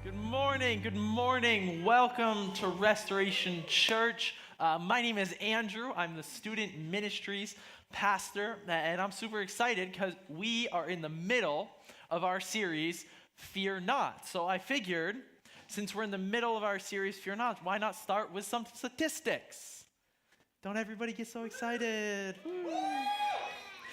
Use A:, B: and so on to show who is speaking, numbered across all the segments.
A: Good morning. Good morning. Welcome to Restoration Church. My name is Andrew. I'm the student ministries pastor, and I'm super excited because we are in the middle of our series, Fear Not. So I figured, since we're in the middle of our series, Fear Not, why not start with some statistics? Don't everybody get so excited?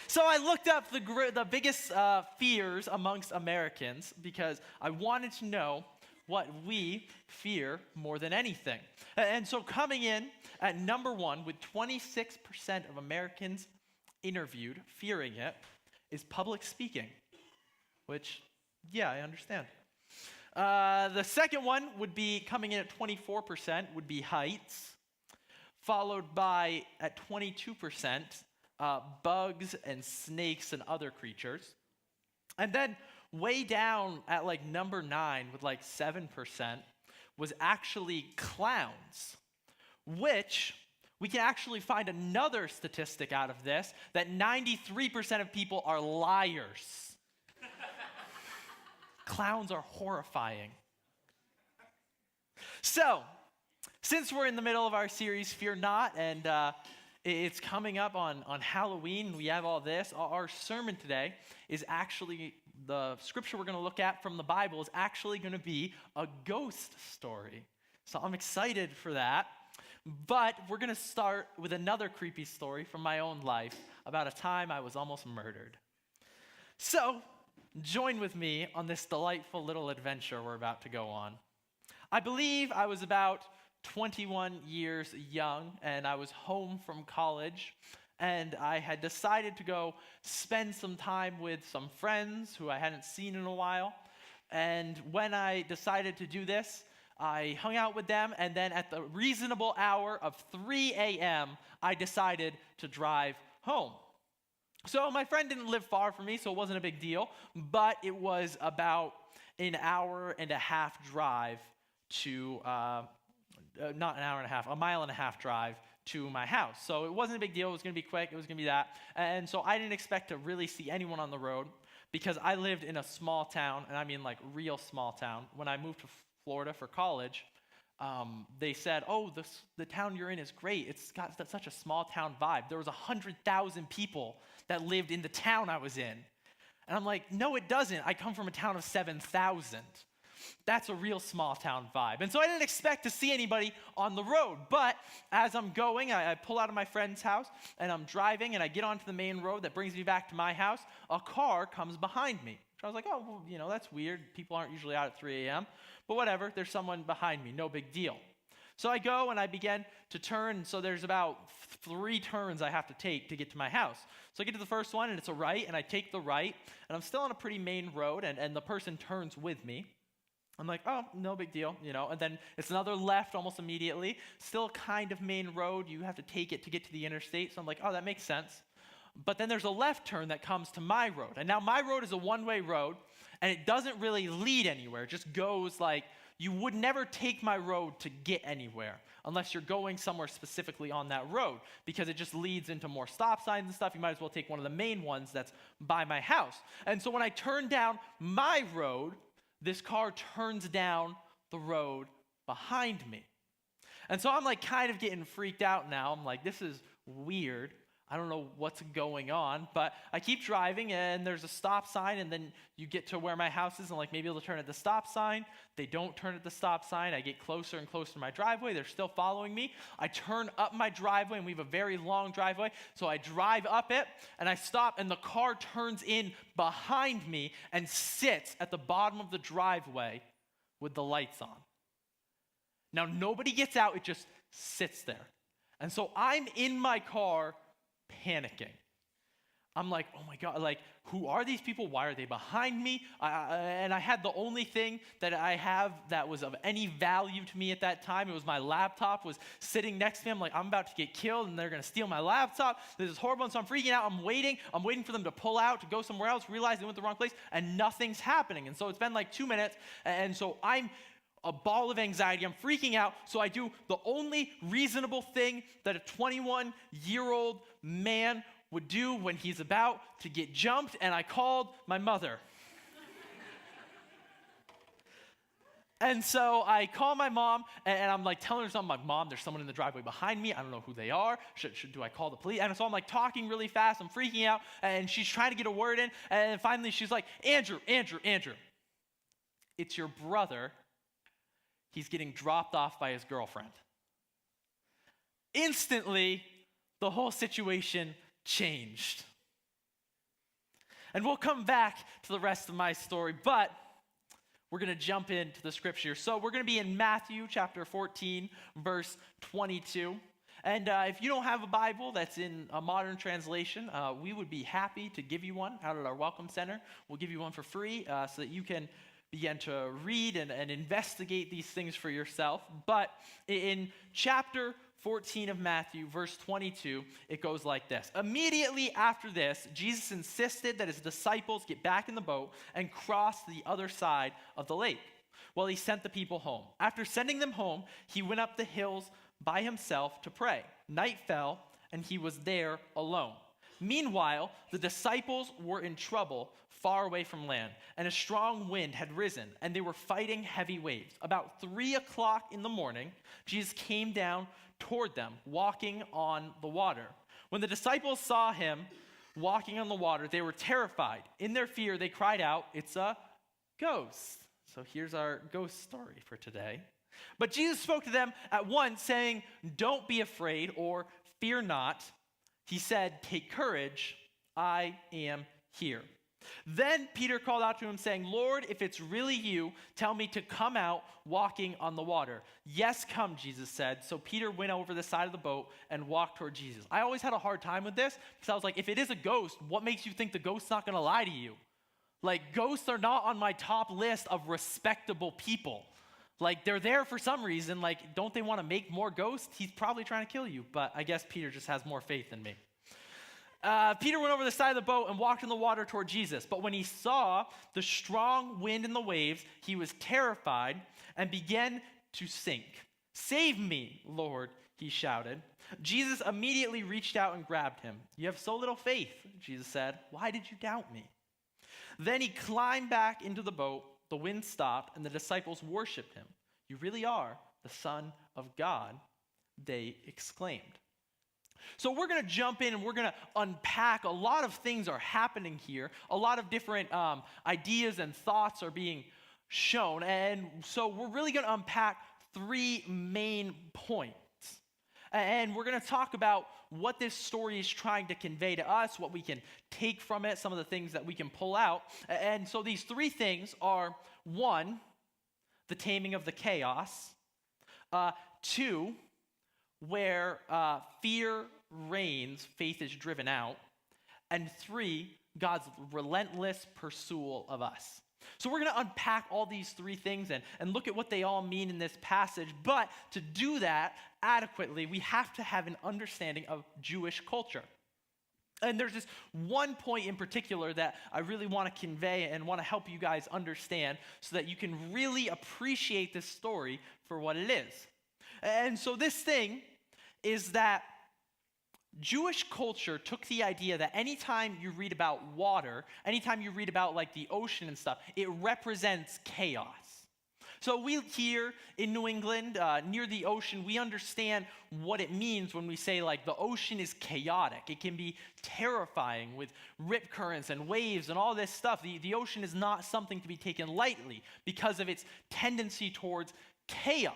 A: So I looked up the biggest fears amongst Americans because I wanted to know what we fear more than anything. And so coming in at number one with 26% of Americans interviewed fearing it is public speaking, which, yeah, I understand. The second one would be coming in at 24% would be heights, followed by at 22% bugs and snakes and other creatures. And then way down at like number 9 with like 7% was actually clowns, which we can actually find another statistic out of this that 93% of people are liars. Clowns are horrifying. So, since we're in the middle of our series, Fear Not, and it's coming up on Halloween, we have all this, our sermon today is actually, the scripture we're going to look at from the Bible is actually going to be a ghost story. So I'm excited for that. But we're going to start with another creepy story from my own life about a time I was almost murdered. So, join with me on this delightful little adventure we're about to go on. I believe I was about 21 years young, and I was home from college, and I had decided to go spend some time with some friends who I hadn't seen in a while. And when I decided to do this, I hung out with them, and then at the reasonable hour of 3 a.m., I decided to drive home. So my friend didn't live far from me, so it wasn't a big deal, but it was about an hour and a half drive to, not an hour and a half, a mile and a half drive to my house. So it wasn't a big deal. It was going to be quick. It was going to be that. And so I didn't expect to really see anyone on the road because I lived in a small town, and I mean like real small town. When I moved to Florida for college, they said, oh, the town you're in is great. It's got such a small town vibe. There was 100,000 people that lived in the town I was in. And I'm like, no, it doesn't. I come from a town of 7,000. That's a real small town vibe. And so I didn't expect to see anybody on the road. But as I'm going, I pull out of my friend's house, and I'm driving, and I get onto the main road that brings me back to my house. A car comes behind me. So I was like, oh, well, that's weird. People aren't usually out at 3 a.m. But whatever, there's someone behind me. No big deal. So I go, and I begin to turn. And so there's about 3 turns I have to take to get to my house. So I get to the first one, and it's a right, and I take the right. And I'm still on a pretty main road, and the person turns with me. I'm like, oh, no big deal, and then it's another left almost immediately. Still kind of main road. You have to take it to get to the interstate. So I'm like, oh, that makes sense. But then there's a left turn that comes to my road. And now my road is a one-way road, and it doesn't really lead anywhere. It just goes like, you would never take my road to get anywhere unless you're going somewhere specifically on that road because it just leads into more stop signs and stuff. You might as well take one of the main ones that's by my house. And so when I turn down my road, this car turns down the road behind me. And so I'm like kind of getting freaked out now. I'm like, this is weird. I don't know what's going on, but I keep driving and there's a stop sign, and then you get to where my house is and like maybe they'll turn at the stop sign. They don't turn at the stop sign. I get closer and closer to my driveway. They're still following me. I turn up my driveway, and we have a very long driveway. So I drive up it and I stop, and the car turns in behind me and sits at the bottom of the driveway with the lights on. Now nobody gets out. It just sits there. And so I'm in my car panicking. I'm like, oh my God, like, who are these people? Why are they behind me? And I had the only thing that I have that was of any value to me at that time. It was my laptop was sitting next to me. I'm like, I'm about to get killed, and they're going to steal my laptop. This is horrible. And so I'm freaking out. I'm waiting for them to pull out, to go somewhere else, realize they went the wrong place, and nothing's happening. And so it's been like 2 minutes, and so I'm a ball of anxiety. I'm freaking out. So I do the only reasonable thing that a 21-year-old man would do when he's about to get jumped, and I called my mother. And so I call my mom, and I'm like telling her something. I'm like, Mom, there's someone in the driveway behind me. I don't know who they are. Do I call the police? And so I'm like talking really fast. I'm freaking out, and she's trying to get a word in. And finally, she's like, Andrew, it's your brother. He's getting dropped off by his girlfriend. Instantly, the whole situation changed. And we'll come back to the rest of my story, but we're going to jump into the scripture. So we're going to be in Matthew chapter 14, verse 22. And if you don't have a Bible that's in a modern translation, we would be happy to give you one out at our Welcome Center. We'll give you one for free so that you can begin to read and investigate these things for yourself. But in chapter 14 of Matthew, verse 22, it goes like this. Immediately after this, Jesus insisted that his disciples get back in the boat and cross to the other side of the lake while he sent the people home. After sending them home, he went up the hills by himself to pray. Night fell, and he was there alone. Meanwhile, the disciples were in trouble far away from land, and a strong wind had risen, and they were fighting heavy waves. About 3 o'clock in the morning, Jesus came down toward them, walking on the water. When the disciples saw him walking on the water, they were terrified. In their fear, they cried out, "It's a ghost." So here's our ghost story for today. But Jesus spoke to them at once, saying, "Don't be afraid," or "Fear not." He said, "Take courage, I am here." Then Peter called out to him, saying, "Lord, if it's really you, tell me to come out walking on the water." "Yes, come," Jesus said. So Peter went over the side of the boat and walked toward Jesus. I always had a hard time with this because I was like, if it is a ghost, what makes you think the ghost's not going to lie to you? Like, ghosts are not on my top list of respectable people. Like, they're there for some reason. Like, don't they want to make more ghosts? He's probably trying to kill you, but I guess Peter just has more faith than me. Peter went over the side of the boat and walked in the water toward Jesus. But when he saw the strong wind and the waves, he was terrified and began to sink. "Save me, Lord," he shouted. Jesus immediately reached out and grabbed him. "You have so little faith," Jesus said. "Why did you doubt me?" Then he climbed back into the boat. The wind stopped, and the disciples worshiped him. "You really are the Son of God," they exclaimed. So we're going to jump in and we're going to unpack. A lot of things are happening here. A lot of different ideas and thoughts are being shown. And so we're really going to unpack 3 main points. And we're going to talk about what this story is trying to convey to us, what we can take from it, some of the things that we can pull out. And so these 3 things are, 1, the taming of the chaos. 2, where fear reigns, faith is driven out. And 3, God's relentless pursuit of us. So we're going to unpack all these 3 things and look at what they all mean in this passage. But to do that adequately, we have to have an understanding of Jewish culture. And there's this one point in particular that I really want to convey and want to help you guys understand so that you can really appreciate this story for what it is. And so this thing is that Jewish culture took the idea that anytime you read about water, anytime you read about like the ocean and stuff, it represents chaos. So we here in New England, near the ocean, we understand what it means when we say like the ocean is chaotic. It can be terrifying with rip currents and waves and all this stuff. The ocean is not something to be taken lightly because of its tendency towards chaos.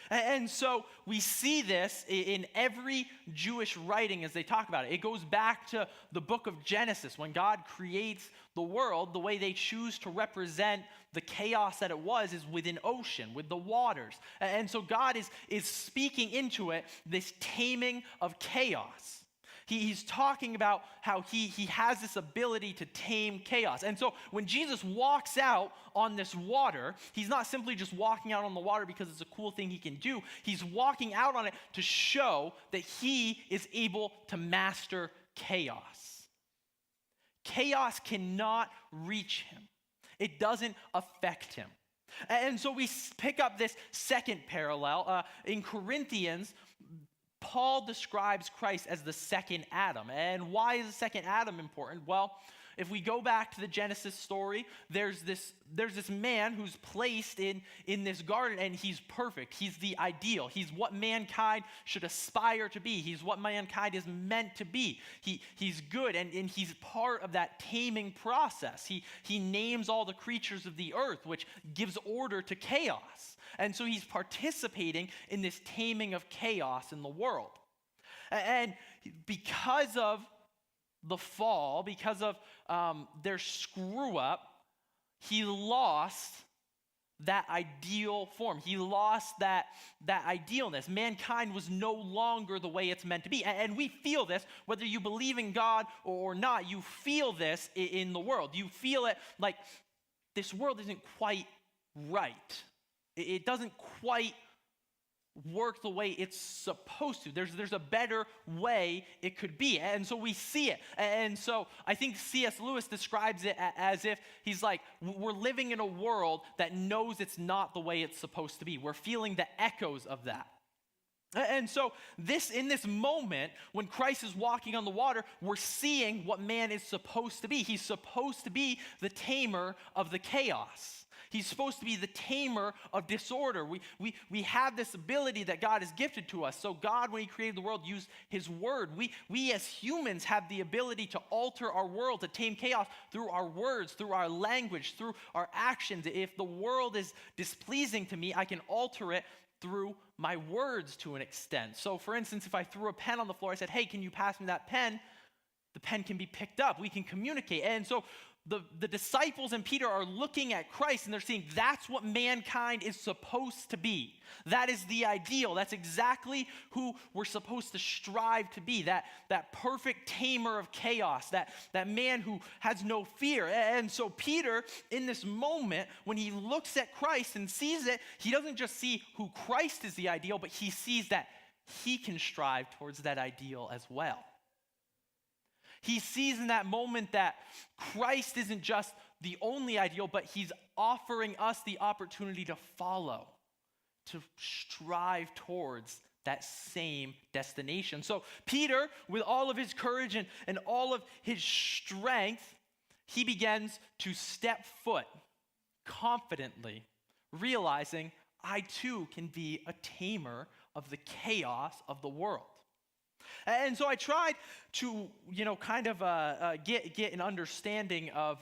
A: And so we see this in every Jewish writing as they talk about it. It goes back to the book of Genesis. When God creates the world, the way they choose to represent the chaos that it was is with an ocean, with the waters. And so God is speaking into it, this taming of chaos. He's talking about how he has this ability to tame chaos. And so when Jesus walks out on this water, he's not simply just walking out on the water because it's a cool thing he can do. He's walking out on it to show that he is able to master chaos. Chaos cannot reach him. It doesn't affect him. And so we pick up this second parallel. In Corinthians, Paul describes Christ as the second Adam. And why is the second Adam important? Well, if we go back to the Genesis story, there's this man who's placed in this garden, and he's perfect. He's the ideal. He's what mankind should aspire to be. He's what mankind is meant to be. He's good, and he's part of that taming process. He names all the creatures of the earth, which gives order to chaos. And so he's participating in this taming of chaos in the world. And because of the fall, because of their screw up, he lost that ideal form. He lost that idealness. Mankind was no longer the way it's meant to be. And we feel this, whether you believe in God or not, you feel this in the world. You feel it like this world isn't quite right. It doesn't quite work the way it's supposed to. There's a better way it could be. And so we see it. And so I think C.S. Lewis describes it as if he's like, we're living in a world that knows it's not the way it's supposed to be. We're feeling the echoes of that. And so in this moment, when Christ is walking on the water, we're seeing what man is supposed to be. He's supposed to be the tamer of the chaos. He's supposed to be the tamer of disorder. We have this ability that God has gifted to us. So God, when he created the world, used his word. We as humans have the ability to alter our world, to tame chaos through our words, through our language, through our actions. If the world is displeasing to me, I can alter it through my words to an extent. So for instance, if I threw a pen on the floor, I said, hey, can you pass me that pen? The pen can be picked up. We can communicate. And so the disciples and Peter are looking at Christ, and they're seeing that's what mankind is supposed to be. That is the ideal. That's exactly who we're supposed to strive to be, that perfect tamer of chaos, that man who has no fear. And so Peter, in this moment, when he looks at Christ and sees it, he doesn't just see who Christ is the ideal, but he sees that he can strive towards that ideal as well. He sees in that moment that Christ isn't just the only ideal, but he's offering us the opportunity to follow, to strive towards that same destination. So Peter, with all of his courage and all of his strength, he begins to step foot confidently, realizing I too can be a tamer of the chaos of the world. And so I tried to, get an understanding of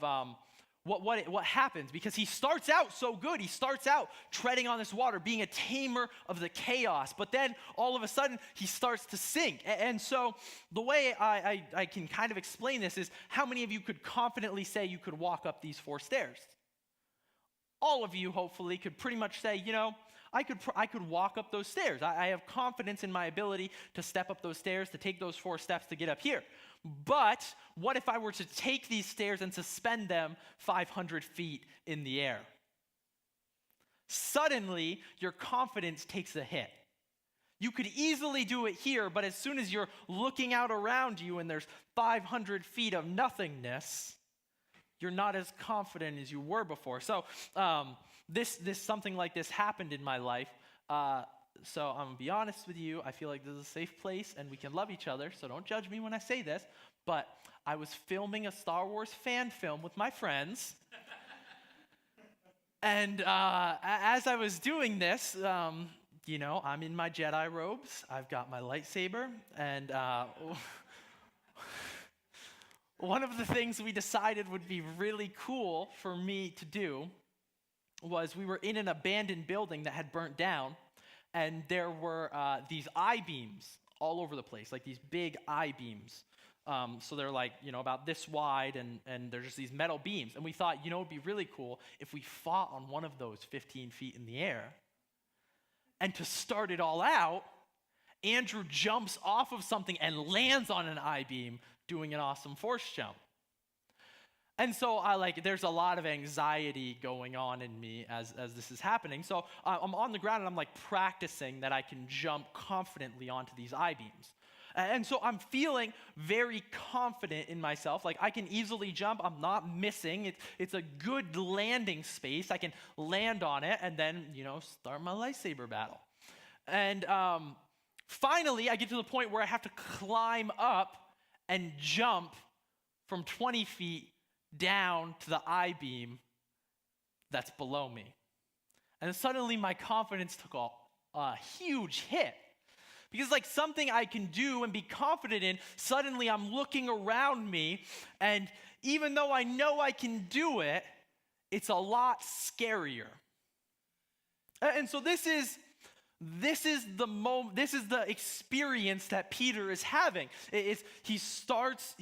A: what happens, because he starts out so good. He starts out treading on this water, being a tamer of the chaos. But then all of a sudden, he starts to sink. And so the way I can kind of explain this is, how many of you could confidently say you could walk up these 4 stairs? All of you, hopefully, could pretty much say, I could walk up those stairs. I have confidence in my ability to step up those stairs, to take those 4 steps to get up here. But what if I were to take these stairs and suspend them 500 feet in the air? Suddenly, your confidence takes a hit. You could easily do it here, but as soon as you're looking out around you and there's 500 feet of nothingness, you're not as confident as you were before. So this something like this happened in my life. So I'm gonna be honest with you. I feel like this is a safe place and we can love each other. So don't judge me when I say this. But I was filming a Star Wars fan film with my friends. And as I was doing this, I'm in my Jedi robes. I've got my lightsaber, and one of the things we decided would be really cool for me to do was, we were in an abandoned building that had burnt down, and there were these I-beams all over the place, like these big I-beams. So they're like, about this wide, and they're just these metal beams. And we thought, it'd be really cool if we fought on one of those 15 feet in the air. And to start it all out, Andrew jumps off of something and lands on an I-beam, doing an awesome force jump. And so there's a lot of anxiety going on in me as this is happening. So I'm on the ground and I'm practicing that I can jump confidently onto these I-beams. And so I'm feeling very confident in myself. I can easily jump. I'm not missing. It's a good landing space. I can land on it and then, start my lightsaber battle. And finally, I get to the point where I have to climb up and jump from 20 feet down to the I-beam that's below me. And suddenly my confidence took a huge hit. Because like something I can do and be confident in, suddenly I'm looking around me, and even though I know I can do it, it's a lot scarier. And so this is the experience that Peter is having. He starts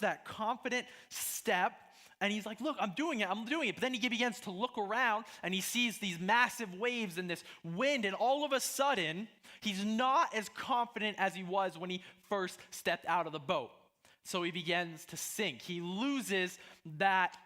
A: that confident step, and he's like, look, I'm doing it. But then he begins to look around, and he sees these massive waves and this wind, and all of a sudden, he's not as confident as he was when he first stepped out of the boat. So he begins to sink. He loses that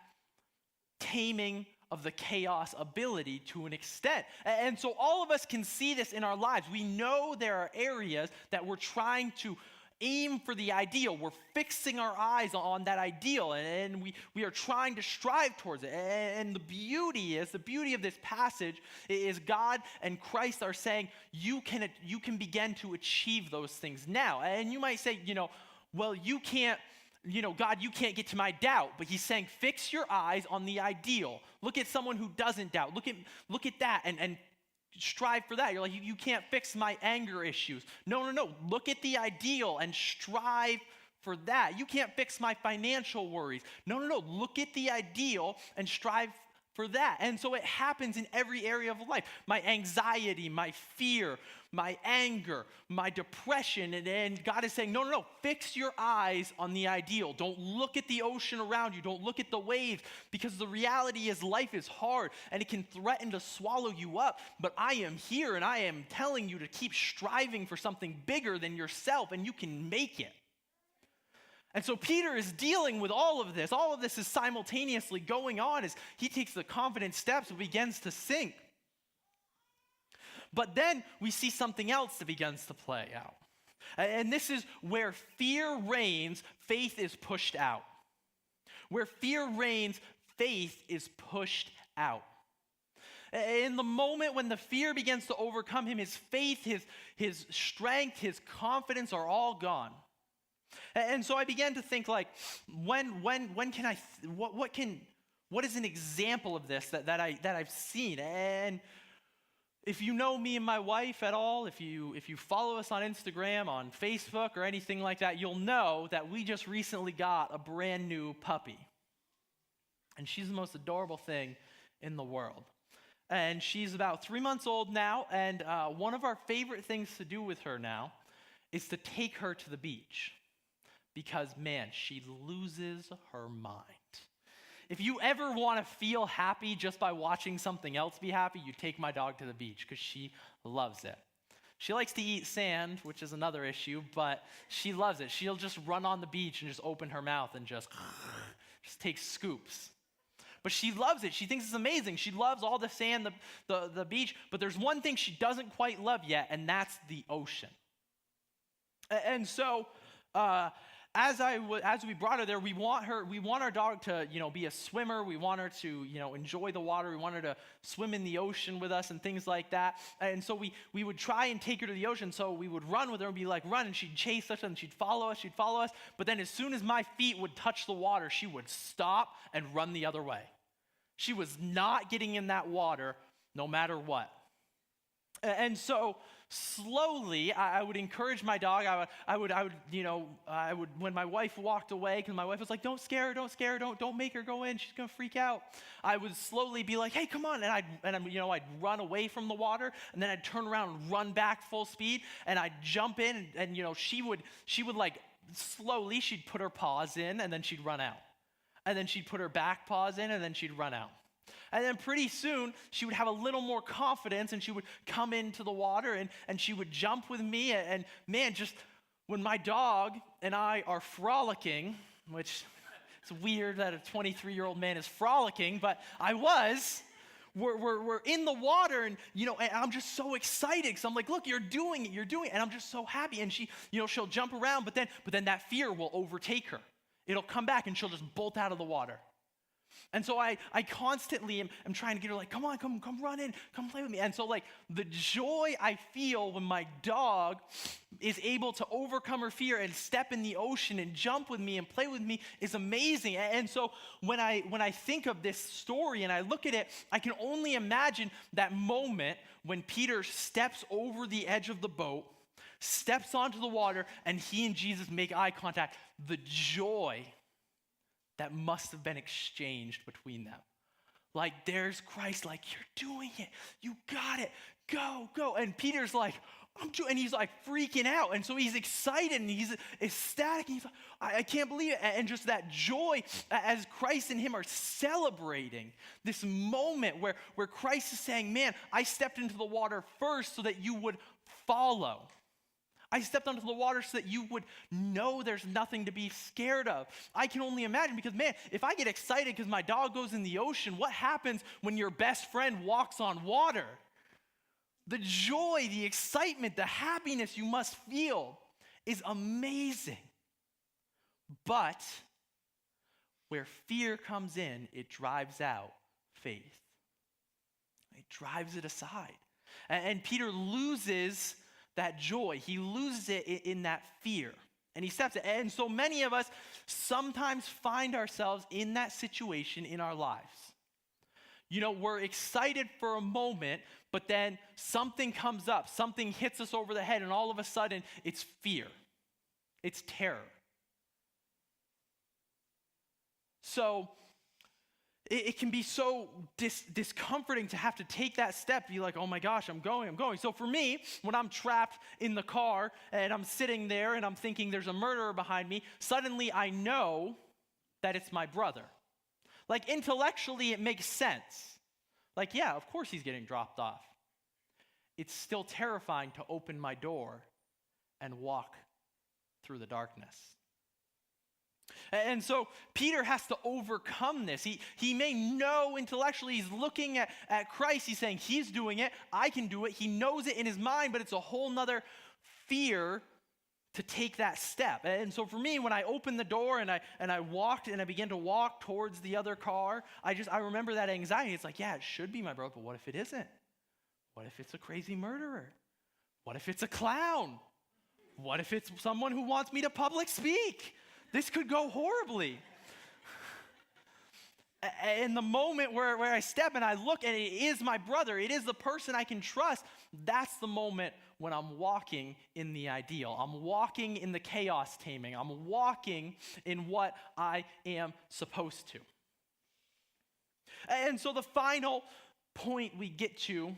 A: taming of the chaos ability to an extent. And so all of us can see this in our lives. We know there are areas that we're trying to aim for the ideal. We're fixing our eyes on that ideal, and we are trying to strive towards it. And the beauty of this passage is God and Christ are saying you can begin to achieve those things now. And you might say, well, you can't, God, you can't get to my doubt. But he's saying, fix your eyes on the ideal. Look at someone who doesn't doubt. Look at that and strive for that. You're like, you can't fix my anger issues. No. Look at the ideal and strive for that. You can't fix my financial worries. No. Look at the ideal and strive for that. And so it happens in every area of life. My anxiety, my fear, my anger, my depression, and God is saying, no, fix your eyes on the ideal. Don't look at the ocean around you. Don't look at the waves, because the reality is life is hard and it can threaten to swallow you up. But I am here and I am telling you to keep striving for something bigger than yourself, and you can make it. And so Peter is dealing with all of this. All of this is simultaneously going on as he takes the confident steps and begins to sink. But then we see something else that begins to play out. And this is where fear reigns, faith is pushed out. Where fear reigns, faith is pushed out. In the moment when the fear begins to overcome him, his faith, his strength, his confidence are all gone. And so I began to think, like, when can I? What is an example of this that I've seen? And if you know me and my wife at all, if you follow us on Instagram, on Facebook, or anything like that, you'll know that we just recently got a brand new puppy, and she's the most adorable thing in the world. And she's about 3 months old now, and one of our favorite things to do with her now is to take her to the beach. Because, man, she loses her mind. If you ever want to feel happy just by watching something else be happy, you take my dog to the beach because she loves it. She likes to eat sand, which is another issue, but she loves it. She'll just run on the beach and just open her mouth and just take scoops. But she loves it. She thinks it's amazing. She loves all the sand, the beach, but there's one thing she doesn't quite love yet, and that's the ocean. And so, as we brought her there, we want our dog to, be a swimmer. We want her to, enjoy the water. We want her to swim in the ocean with us and things like that. And so we would try and take her to the ocean. So we would run with her and be like, run, and she'd chase us and she'd follow us. But then as soon as my feet would touch the water, she would stop and run the other way. She was not getting in that water no matter what. And so slowly, I would encourage my dog. I would, when my wife walked away, because my wife was like, don't scare her, don't make her go in, she's gonna freak out. I would slowly be like, hey, come on, and I'd run away from the water, and then I'd turn around and run back full speed, and I'd jump in, and she would like slowly, she'd put her paws in, and then she'd run out, and then she'd put her back paws in, and then she'd run out. And then pretty soon, she would have a little more confidence, and she would come into the water, and she would jump with me. And man, just when my dog and I are frolicking, which it's weird that a 23-year-old man is frolicking, but I was, we're in the water, and and I'm just so excited, because I'm like, look, you're doing it, and I'm just so happy. And she, she'll jump around, but then that fear will overtake her. It'll come back, and she'll just bolt out of the water. And so I constantly am trying to get her like, come on, come run in, come play with me. And so like the joy I feel when my dog is able to overcome her fear and step in the ocean and jump with me and play with me is amazing. And so when I think of this story and I look at it, I can only imagine that moment when Peter steps over the edge of the boat, steps onto the water, and he and Jesus make eye contact. The joy that must have been exchanged between them. Like, there's Christ, like, you're doing it. You got it. Go. And Peter's like, and he's like freaking out. And so he's excited and he's ecstatic. And he's like, I can't believe it. And just that joy as Christ and him are celebrating this moment where Christ is saying, man, I stepped into the water first so that you would follow. I stepped onto the water so that you would know there's nothing to be scared of. I can only imagine because, man, if I get excited because my dog goes in the ocean, what happens when your best friend walks on water? The joy, the excitement, the happiness you must feel is amazing. But where fear comes in, it drives out faith. It drives it aside. And Peter loses that joy. He loses it in that fear. And he steps it. And so many of us sometimes find ourselves in that situation in our lives. You know, we're excited for a moment, but then something comes up, something hits us over the head, and all of a sudden it's fear. It's terror. So it can be so discomforting to have to take that step, be like, oh my gosh, I'm going. So for me, when I'm trapped in the car and I'm sitting there and I'm thinking there's a murderer behind me, suddenly I know that it's my brother. Like intellectually, it makes sense. Like, yeah, of course he's getting dropped off. It's still terrifying to open my door and walk through the darkness. And so Peter has to overcome this. He may know intellectually, he's looking at Christ, he's saying he's doing it, I can do it. He knows it in his mind, but it's a whole nother fear to take that step. And so for me, when I opened the door and I walked and I began to walk towards the other car, I remember that anxiety. It's like, yeah, it should be my brother, but what if it isn't? What if it's a crazy murderer? What if it's a clown? What if it's someone who wants me to public speak? This could go horribly. In the moment where I step and I look and it is my brother, it is the person I can trust, that's the moment when I'm walking in the ideal. I'm walking in the chaos taming. I'm walking in what I am supposed to. And so the final point we get to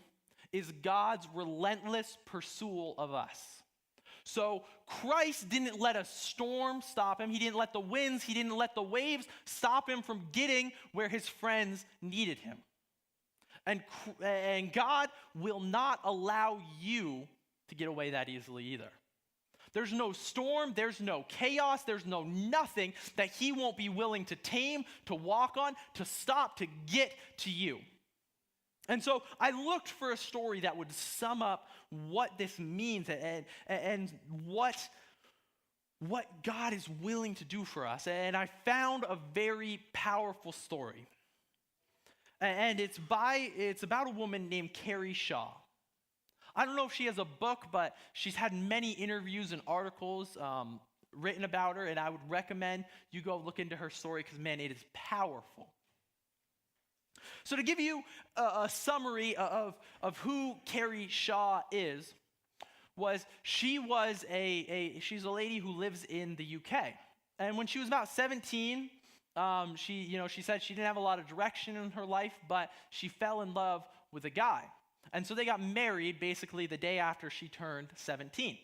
A: is God's relentless pursuit of us. So Christ didn't let a storm stop him. He didn't let the winds, he didn't let the waves stop him from getting where his friends needed him. And God will not allow you to get away that easily either. There's no storm, there's no chaos, there's no nothing that he won't be willing to tame, to walk on, to stop, to get to you. And so I looked for a story that would sum up what this means and what God is willing to do for us. And I found a very powerful story. And it's about a woman named Carrie Shaw. I don't know if she has a book, but she's had many interviews and articles written about her, and I would recommend you go look into her story because, man, it is powerful. So to give you a summary of who Carrie Shaw is, she's a lady who lives in the UK. And when she was about 17, she said she didn't have a lot of direction in her life, but she fell in love with a guy. And so they got married basically the day after she turned 17.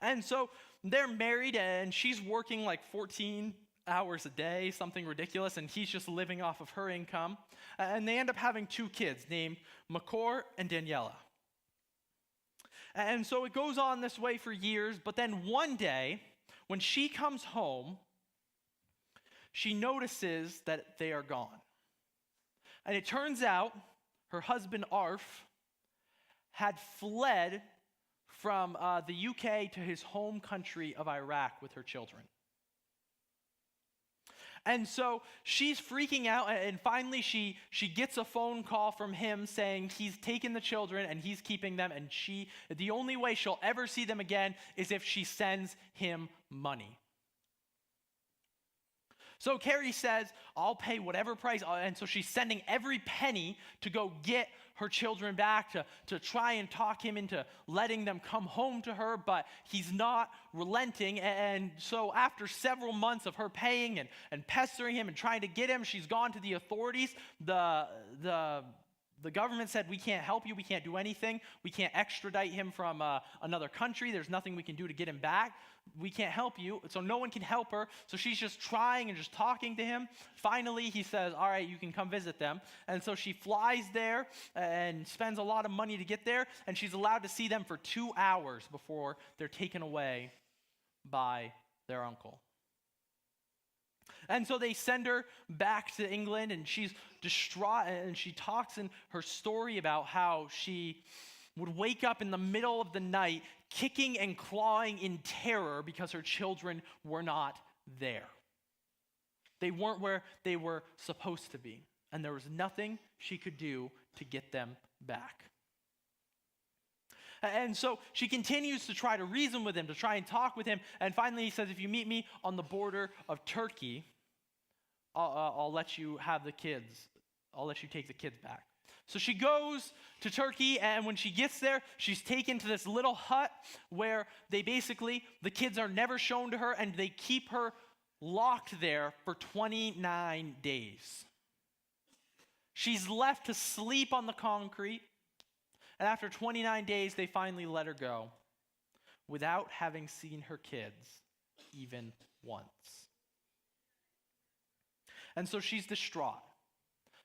A: And so they're married and she's working like 14 hours a day, something ridiculous, and he's just living off of her income. And they end up having 2 kids named Makor and Daniela. And so it goes on this way for years, but then one day, when she comes home, she notices that they are gone. And it turns out her husband, Arf, had fled from the UK to his home country of Iraq with her children. And so she's freaking out, and finally she gets a phone call from him saying he's taken the children and he's keeping them, and the only way she'll ever see them again is if she sends him money. So Carrie says, I'll pay whatever price. And so she's sending every penny to go get her children back, to try and talk him into letting them come home to her, but he's not relenting. And so after several months of her paying and pestering him and trying to get him, she's gone to the authorities. The government said, we can't help you, we can't do anything, we can't extradite him from another country, there's nothing we can do to get him back, we can't help you, so no one can help her, so she's just trying and just talking to him. Finally, he says, all right, you can come visit them, and so she flies there and spends a lot of money to get there, and she's allowed to see them for 2 hours before they're taken away by their uncle. And so they send her back to England, and she's distraught, and she talks in her story about how she would wake up in the middle of the night kicking and clawing in terror because her children were not there. They weren't where they were supposed to be, and there was nothing she could do to get them back. And so she continues to try to reason with him, to try and talk with him, and finally he says, if you meet me on the border of Turkey, I'll let you have the kids. I'll let you take the kids back. So she goes to Turkey, and when she gets there, she's taken to this little hut where the kids are never shown to her, and they keep her locked there for 29 days. She's left to sleep on the concrete, and after 29 days, they finally let her go without having seen her kids even once. And so she's distraught.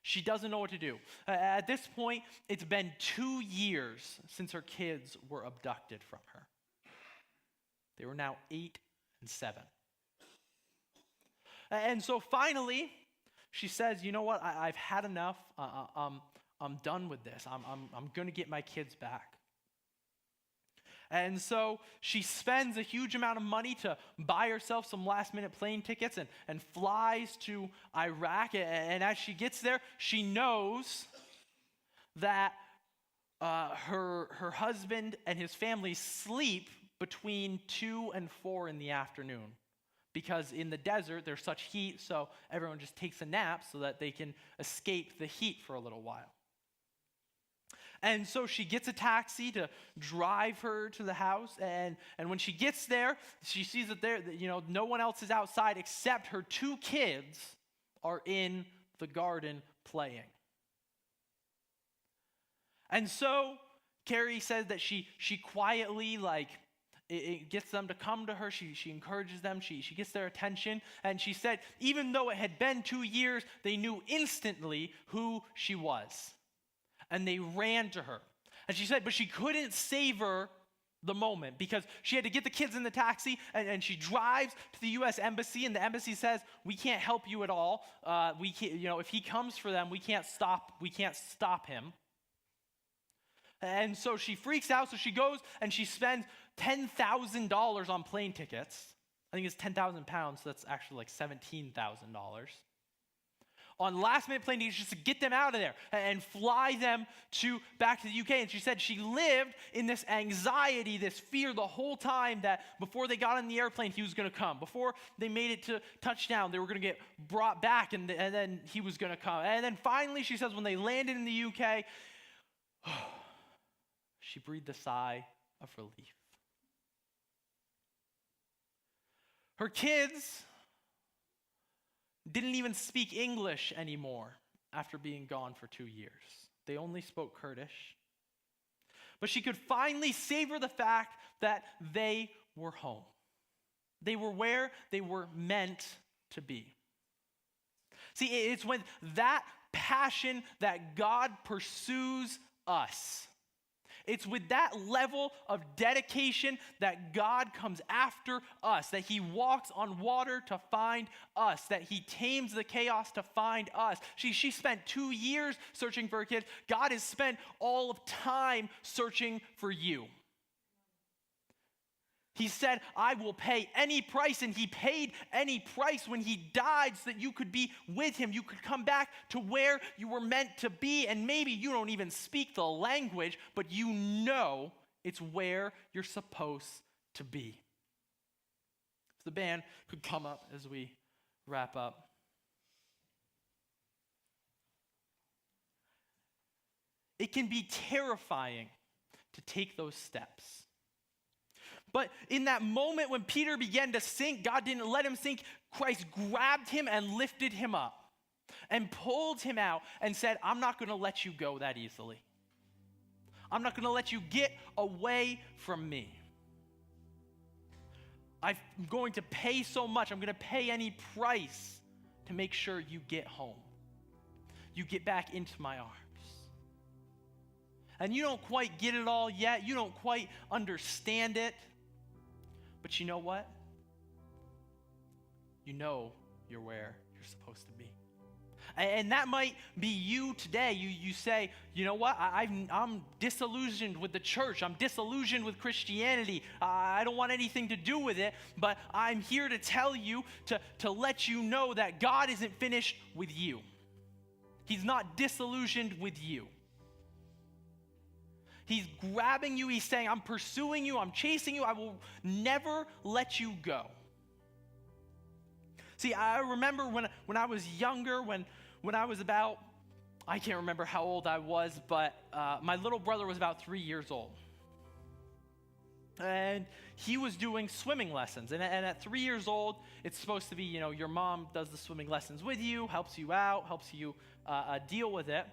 A: She doesn't know what to do. At this point, it's been 2 years since her kids were abducted from her. They were now 8 and 7. And so finally, she says, you know what, I've had enough. I'm done with this. I'm going to get my kids back. And so she spends a huge amount of money to buy herself some last-minute plane tickets and flies to Iraq. And as she gets there, she knows that her husband and his family sleep between 2 and 4 in the afternoon. Because in the desert, there's such heat, so everyone just takes a nap so that they can escape the heat for a little while. And so she gets a taxi to drive her to the house, and when she gets there, she sees that no one else is outside except her 2 kids are in the garden playing. And so Carrie says that she quietly, it gets them to come to her. She encourages them. She gets their attention. And she said, even though it had been 2 years, they knew instantly who she was. And they ran to her. And she said, but she couldn't savor the moment because she had to get the kids in the taxi, and she drives to the U.S. Embassy, and the embassy says, we can't help you at all. We can't, if he comes for them, we can't stop him. And so she freaks out, so she goes and she spends $10,000 on plane tickets. I think it's 10,000 pounds, so that's actually like $17,000. On last-minute plane tickets just to get them out of there and fly them back to the UK. And she said she lived in this anxiety, this fear the whole time that before they got on the airplane, he was going to come. Before they made it to touchdown, they were going to get brought back, and then he was going to come. And then finally, she says, when they landed in the UK, she breathed a sigh of relief. Her kids didn't even speak English anymore after being gone for 2 years. They only spoke Kurdish. But she could finally savor the fact that they were home. They were where they were meant to be. See, it's with that passion that God pursues us. It's with that level of dedication that God comes after us, that he walks on water to find us, that he tames the chaos to find us. She spent 2 years searching for her kids. God has spent all of time searching for you. He said, I will pay any price, and he paid any price when he died so that you could be with him. You could come back to where you were meant to be, and maybe you don't even speak the language, but you know it's where you're supposed to be. If the band could come up as we wrap up. It can be terrifying to take those steps. But in that moment when Peter began to sink, God didn't let him sink. Christ grabbed him and lifted him up and pulled him out and said, I'm not going to let you go that easily. I'm not going to let you get away from me. I'm going to pay so much. I'm going to pay any price to make sure you get home. You get back into my arms. And you don't quite get it all yet. You don't quite understand it. But you know what? You know you're where you're supposed to be. And that might be you today. You say, you know what? I'm disillusioned with the church. I'm disillusioned with Christianity. I don't want anything to do with it. But I'm here to tell you, to let you know that God isn't finished with you. He's not disillusioned with you. He's grabbing you. He's saying, I'm pursuing you. I'm chasing you. I will never let you go. See, I remember when I was younger, when I was about, I can't remember how old I was, but my little brother was about 3 years old. And he was doing swimming lessons. And at 3 years old, it's supposed to be, your mom does the swimming lessons with you, helps you out, helps you deal with it.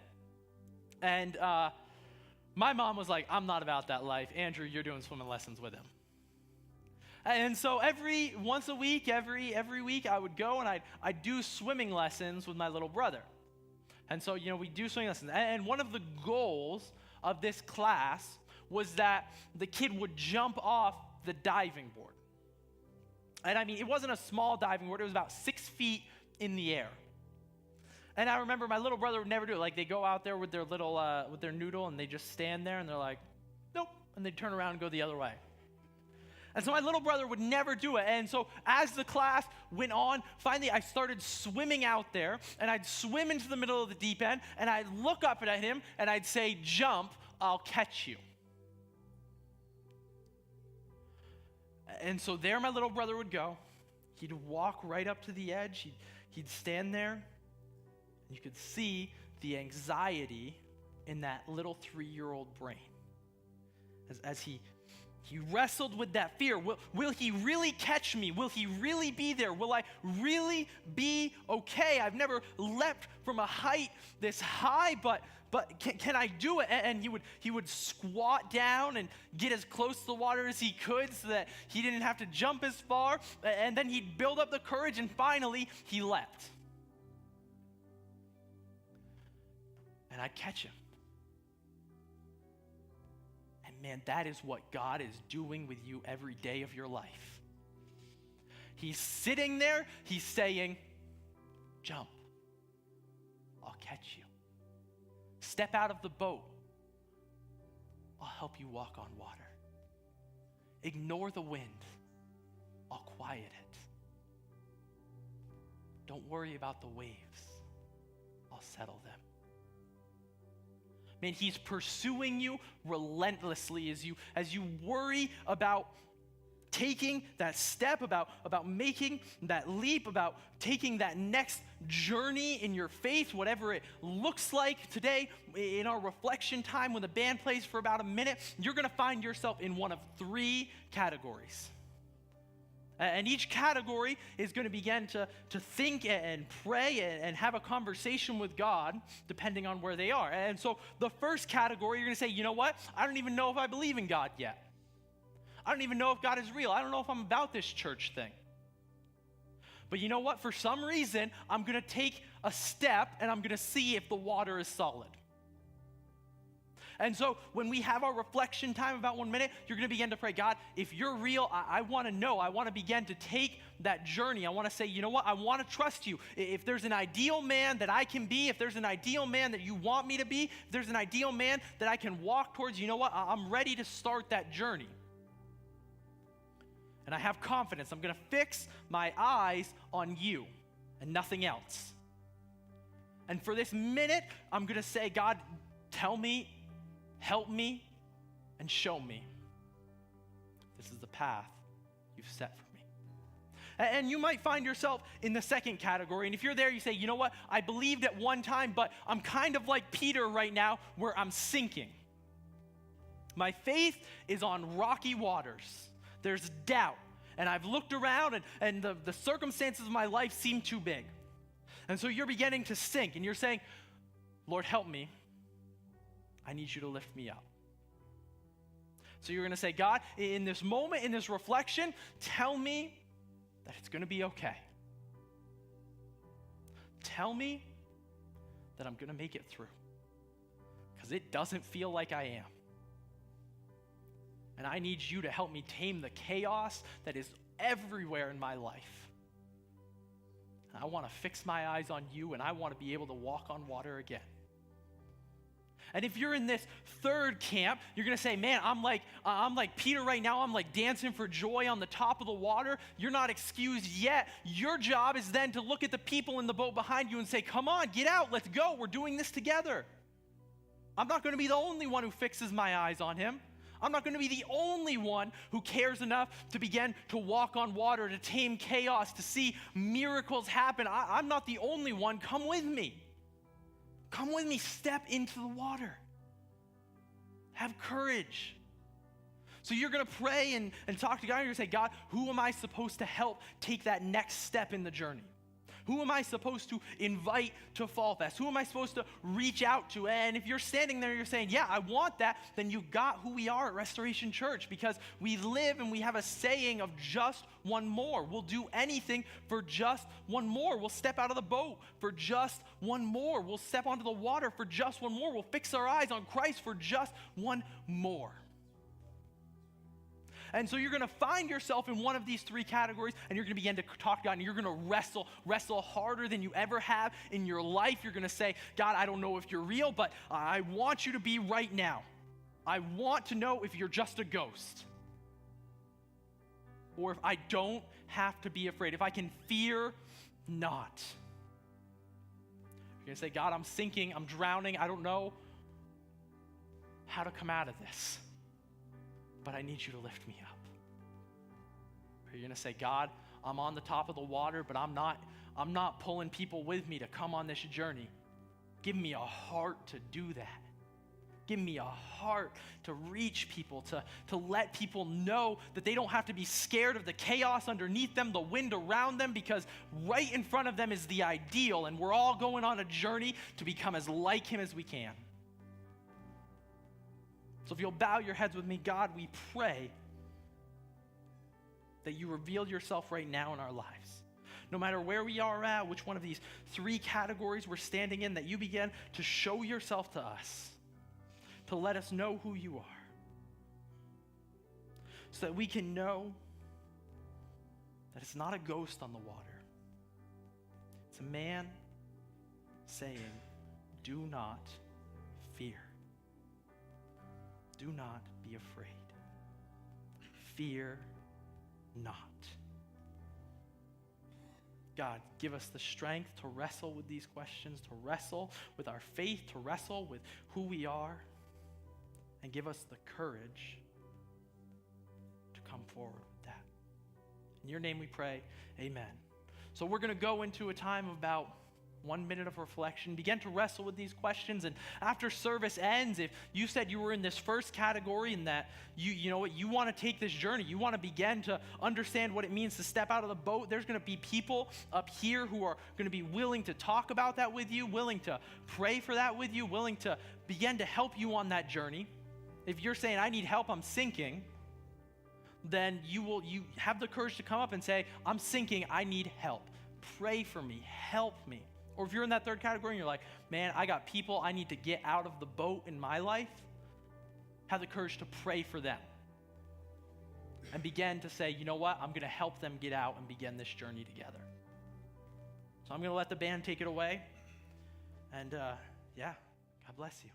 A: And my mom was like, I'm not about that life. Andrew, you're doing swimming lessons with him. And so once a week, every week, I would go and I'd do swimming lessons with my little brother. And so, we do swimming lessons. And one of the goals of this class was that the kid would jump off the diving board. And I mean, it wasn't a small diving board. It was about 6 feet in the air. And I remember my little brother would never do it. Like, they go out there with their little, with their noodle, and they just stand there, and they're like, nope. And they turn around and go the other way. And so my little brother would never do it. And so as the class went on, finally I started swimming out there, and I'd swim into the middle of the deep end, and I'd look up at him, and I'd say, jump, I'll catch you. And so there my little brother would go. He'd walk right up to the edge. He'd stand there. You could see the anxiety in that little 3-year-old brain as he wrestled with that fear. Will he really catch me? Will he really be there? Will I really be okay? I've never leapt from a height this high, but can I do it? And he would squat down and get as close to the water as he could so that he didn't have to jump as far. And then he'd build up the courage, and finally he leapt. And I'd catch him. And man, that is what God is doing with you every day of your life. He's sitting there, he's saying, jump, I'll catch you. Step out of the boat, I'll help you walk on water. Ignore the wind, I'll quiet it. Don't worry about the waves, I'll settle them. Man, he's pursuing you relentlessly as you worry about taking that step, about making that leap, about taking that next journey in your faith, whatever it looks like. Today, in our reflection time, when the band plays for about a minute, you're going to find yourself in one of 3 categories. And each category is going to begin to think and pray and have a conversation with God, depending on where they are. And so the first category, you're going to say, you know what? I don't even know if I believe in God yet. I don't even know if God is real. I don't know if I'm about this church thing. But you know what? For some reason, I'm going to take a step and I'm going to see if the water is solid. And so when we have our reflection time about 1 minute, you're going to begin to pray, God, if you're real, I want to know. I want to begin to take that journey. I want to say, you know what? I want to trust you. If there's an ideal man that I can be, if there's an ideal man that you want me to be, if there's an ideal man that I can walk towards, you know what? I'm ready to start that journey. And I have confidence. I'm going to fix my eyes on you and nothing else. And for this minute, I'm going to say, God, tell me, help me, and show me. This is the path you've set for me. And you might find yourself in the second category. And if you're there, you say, you know what? I believed at one time, but I'm kind of like Peter right now where I'm sinking. My faith is on rocky waters. There's doubt. And I've looked around and the circumstances of my life seem too big. And so you're beginning to sink and you're saying, Lord, help me. I need you to lift me up. So you're going to say, God, in this moment, in this reflection, tell me that it's going to be okay. Tell me that I'm going to make it through. Because it doesn't feel like I am. And I need you to help me tame the chaos that is everywhere in my life. And I want to fix my eyes on you, and I want to be able to walk on water again. And if you're in this third camp, you're going to say, man, I'm like Peter right now. I'm like dancing for joy on the top of the water. You're not excused yet. Your job is then to look at the people in the boat behind you and say, come on, get out. Let's go. We're doing this together. I'm not going to be the only one who fixes my eyes on him. I'm not going to be the only one who cares enough to begin to walk on water, to tame chaos, to see miracles happen. I'm not the only one. Come with me. Come with me. Step into the water. Have courage. So you're going to pray and talk to God. You're going to say, God, who am I supposed to help take that next step in the journey? Who am I supposed to invite to Fall Fest? Who am I supposed to reach out to? And if you're standing there, you're saying, yeah, I want that, then you got who we are at Restoration Church, because we live and we have a saying of just one more. We'll do anything for just one more. We'll step out of the boat for just one more. We'll step onto the water for just one more. We'll fix our eyes on Christ for just one more. And so you're going to find yourself in one of these three categories, and you're going to begin to talk to God, and you're going to wrestle harder than you ever have in your life. You're going to say, God, I don't know if you're real, but I want you to be right now. I want to know if you're just a ghost, or if I don't have to be afraid, if I can fear not. You're going to say, God, I'm sinking, I'm drowning, I don't know how to come out of this, but I need you to lift me up. Or you're going to say, God, I'm on the top of the water, but I'm not pulling people with me to come on this journey. Give me a heart to do that. Give me a heart to reach people, to let people know that they don't have to be scared of the chaos underneath them, the wind around them, because right in front of them is the ideal, and we're all going on a journey to become as like him as we can. So if you'll bow your heads with me, God, we pray that you reveal yourself right now in our lives. No matter where we are at, which one of these three categories we're standing in, that you begin to show yourself to us, to let us know who you are, so that we can know that it's not a ghost on the water. It's a man saying, do not fear. Do not be afraid. Fear not. God, give us the strength to wrestle with these questions, to wrestle with our faith, to wrestle with who we are, and give us the courage to come forward with that. In your name we pray, amen. So we're going to go into a time of about 1 minute of reflection, begin to wrestle with these questions, and after service ends, if you said you were in this first category and that you know what, you want to take this journey, you want to begin to understand what it means to step out of the boat, there's going to be people up here who are going to be willing to talk about that with you, willing to pray for that with you, willing to begin to help you on that journey. If you're saying, I need help, I'm sinking, then you have the courage to come up and say, I'm sinking, I need help. Pray for me, help me. Or if you're in that third category and you're like, man, I got people I need to get out of the boat in my life, have the courage to pray for them. And begin to say, you know what, I'm going to help them get out and begin this journey together. So I'm going to let the band take it away. And God bless you.